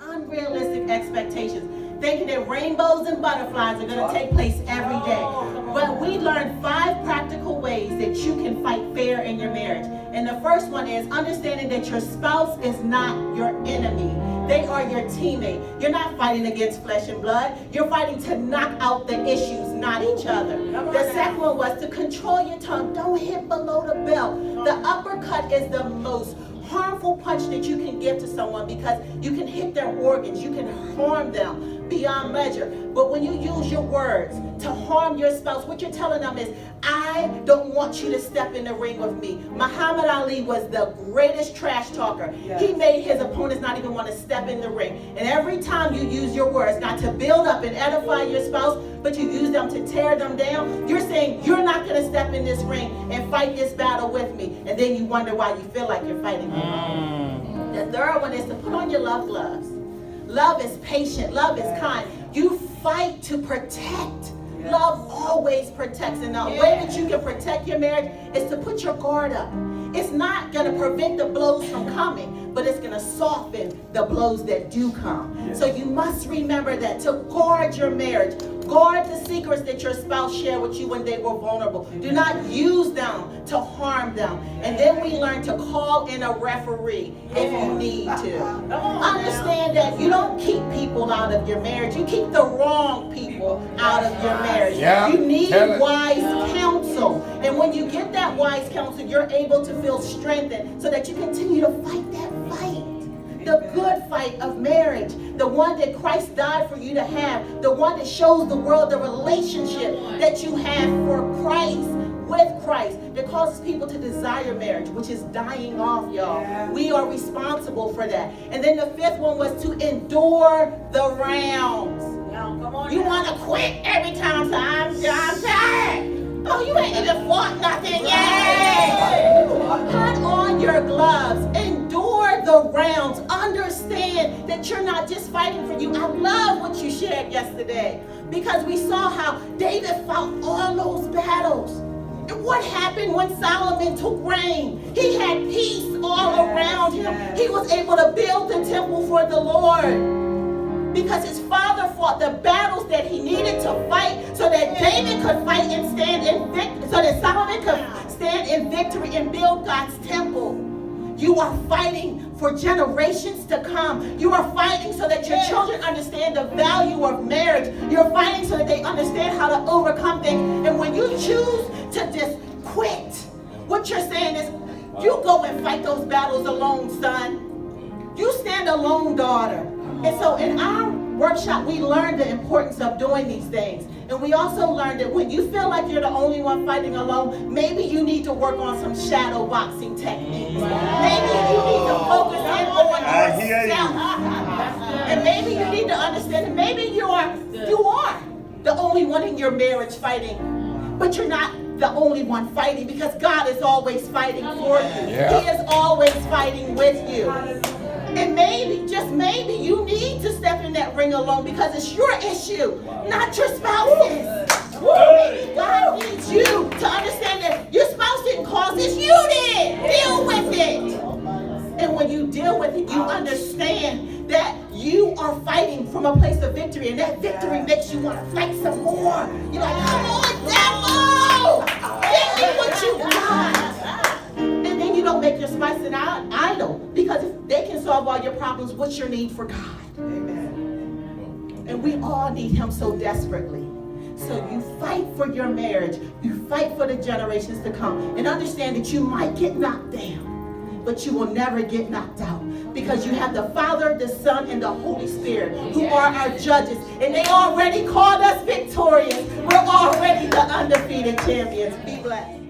unrealistic expectations, thinking that rainbows and butterflies are going to take place every day. But we learned 5 practical ways that you can fight fair in your marriage. And the first one is understanding that your spouse is not your enemy. They are your teammate. You're not fighting against flesh and blood. You're fighting to knock out the issues, not each other. The second one was to control your tongue. Don't hit below the belt. The uppercut is the most harmful punch that you can give to someone because you can hit their organs. You can harm them beyond measure. But when you use your words to harm your spouse, what you're telling them is, I don't want you to step in the ring with me. Muhammad Ali was the greatest trash talker. Yes. He made his opponents not even want to step in the ring. And every time you use your words not to build up and edify your spouse, but you use them to tear them down, you're saying you're not going to step in this ring and fight this battle with me. And then you wonder why you feel like you're fighting alone. The third one is to put on your love gloves. Love is patient. Love is kind. You fight to protect. Love always protects. And the way that you can protect your marriage is to put your guard up. It's not going to prevent the blows from coming, but it's going to soften the blows that do come. So you must remember that to guard your marriage. Guard the secrets that your spouse shared with you when they were vulnerable. Do not use them to harm them. And then we learn to call in a referee if you need to. Understand that you don't keep people out of your marriage. You keep the wrong people out of your marriage. You need wise counsel. And when you get that wise counsel, you're able to feel strengthened so that you continue to fight that fight. The good fight of marriage, the one that Christ died for you to have, the one that shows the world the relationship that you have for Christ, with Christ, that causes people to desire marriage, which is dying off, y'all. We are responsible for that. And then the fifth one was to endure the rounds. You want to quit every time, so I'm tired. Oh, you ain't even fought nothing yet. Put on your gloves. Endure the rounds. Understand that you're not just fighting for you. I love what you shared yesterday because we saw how David fought all those battles. And what happened when Solomon took reign? He had peace all around him. He was able to build the temple for the Lord. Because his father fought the battles that he needed to fight so that David could fight and stand in victory, so that Solomon could stand in victory and build God's temple. You are fighting for generations to come. You are fighting so that your children understand the value of marriage. You're fighting so that they understand how to overcome things. And when you choose to just quit, what you're saying is, you go and fight those battles alone, son. You stand alone, daughter. And so in our workshop, we learned the importance of doing these things. And we also learned that when you feel like you're the only one fighting alone, maybe you need to work on some shadow boxing techniques. Maybe you need to focus in on yourself. And maybe you need to understand that maybe you are the only one in your marriage fighting, but you're not the only one fighting because God is always fighting for you. He is always fighting with you. And maybe, just maybe, you need to step in that ring alone because it's your issue, not your spouse's. Maybe God needs you to understand that your spouse didn't cause this, you did. Deal with it. And when you deal with it, you understand that you are fighting from a place of victory, and that victory makes you want to fight some more. You're like, come on, devil! Give me what you got. And then you don't make your spouse an idol, because if they can solve all your problems, what's your need for God? Amen. And we all need him so desperately. So you fight for your marriage. You fight for the generations to come. And understand that you might get knocked down, but you will never get knocked out. Because you have the Father, the Son, and the Holy Spirit who are our judges. And they already called us victorious. We're already the undefeated champions. Be blessed.